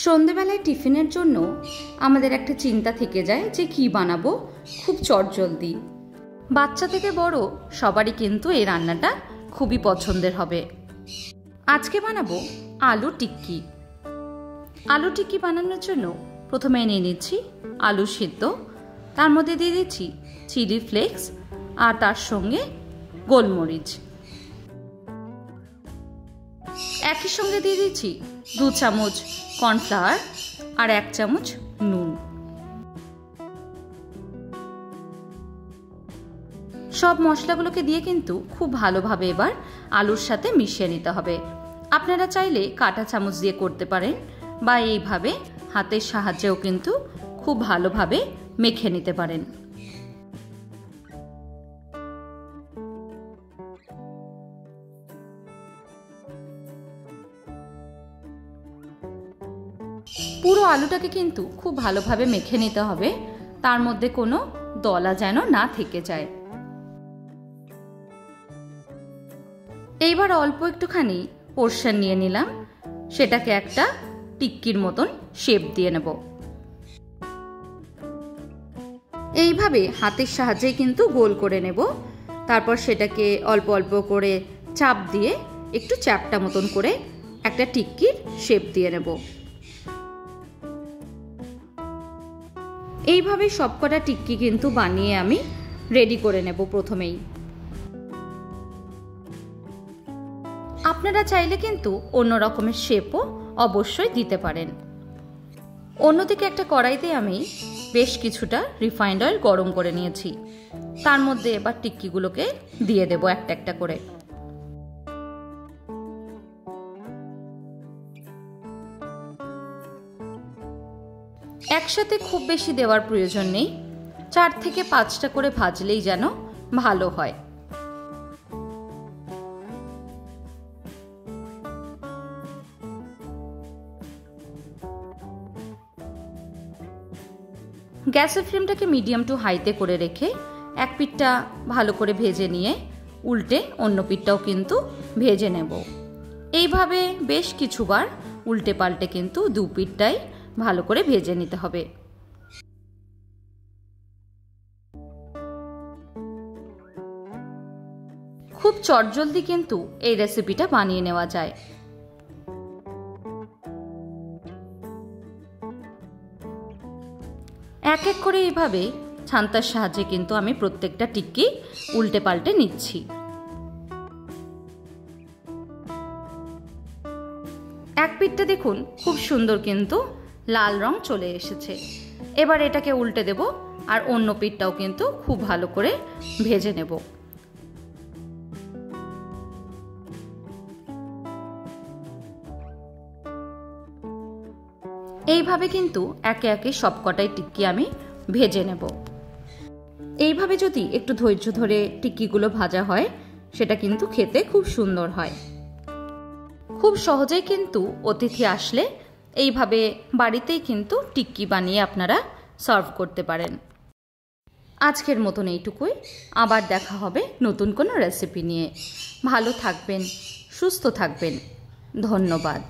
সন্ধেবেলায় টিফিনের জন্য আমাদের একটা চিন্তা থেকে যায় যে কি বানাবো খুব চটজলদি। বাচ্চা থেকে বড় সবারই কিন্তু এই রান্নাটা খুবই পছন্দের হবে। আজকে বানাবো আলু টিক্কি। আলু টিক্কি বানানোর জন্য প্রথমে নিয়ে নিচ্ছি আলু সিদ্ধ, তার মধ্যে দিয়ে দিচ্ছি চিলি ফ্লেক্স আর তার সঙ্গে গোলমরিচ। একই সঙ্গে দিয়ে দিচ্ছি 2 চামচ কর্নফ্লাওয়ার আর 1 চামচ নুন। সব মশলাগুলোকে দিয়ে কিন্তু খুব ভালোভাবে এবার আলুর সাথে মিশিয়ে নিতে হবে। আপনারা চাইলে কাঁটা চামচ দিয়ে করতে পারেন বা এইভাবে হাতের সাহায্যেও কিন্তু খুব ভালোভাবে মেখে নিতে পারেন। পুরো আলুটাকে কিন্তু খুব ভালোভাবে মেখে নিতে হবে, তার মধ্যে কোনো দলা যেন না থেকে যায়। এইবার অল্প একটুখানি পোর্শন নিয়ে নিলাম, সেটাকে একটা টিক্কির মতন শেপ দিয়ে নেব। এইভাবে হাতের সাহায্যে কিন্তু গোল করে নেব, তারপর সেটাকে অল্প অল্প করে চাপ দিয়ে একটু চ্যাপটা মতন করে একটা টিক্কির শেপ দিয়ে নেব। এইভাবে সবকটা টিক্কি কিন্তু বানিয়ে আমি রেডি করে নেব প্রথমেই। আপনারা চাইলে কিন্তু অন্য রকমের শেপও অবশ্যই দিতে পারেন। অন্যদিকে একটা কড়াইতে আমি বেশ কিছুটা রিফাইন্ড অয়েল গরম করে নিয়েছি, তার মধ্যে এবার টিক্কিগুলোকে দিয়ে দেব একটা একটা করে। একসাথে খুব বেশি দেওয়ার প্রয়োজন নেই, 4 থেকে 5টা করে ভাজলেই যেন ভালো হয়। গ্যাসের ফ্লেমটাকে মিডিয়াম টু হাইতে করে রেখে এক পিঠটা ভালো করে ভেজে নিয়ে উল্টে অন্য পিঠটাও কিন্তু ভেজে নেব। এইভাবে বেশ কিছুবার উল্টে পাল্টে কিন্তু 2 পিঠটাই ভালো করে ভেজে নিতে হবে। খুব চটজলদি কিন্তু এই রেসিপিটা বানিয়ে নেওয়া যায়। এক এক করে এইভাবে ছান্তার সাহায্যে কিন্তু আমি প্রত্যেকটা টিক্কি উল্টে পাল্টে নিচ্ছি। এক পিঠটা দেখুন খুব সুন্দর কিন্তু লাল রং চলে এসেছে। এবার এটাকে উল্টে দেব আর অন্য পিঠটাও কিন্তু খুব ভালো করে ভেজে নেব। এইভাবে কিন্তু একে একে সবকটাই টিক্কি আমি ভেজে নেব। এইভাবে যদি একটু ধৈর্য ধরে টিক্কিগুলো ভাজা হয় সেটা কিন্তু খেতে খুব সুন্দর হয়। খুব সহজেই কিন্তু অতিথি আসলে এইভাবে বাড়িতেই কিন্তু টিক্কি বানিয়ে আপনারা সার্ভ করতে পারেন। আজকের মতন এইটুকুই, আবার দেখা হবে নতুন কোনো রেসিপি নিয়ে। ভালো থাকবেন, সুস্থ থাকবেন, ধন্যবাদ।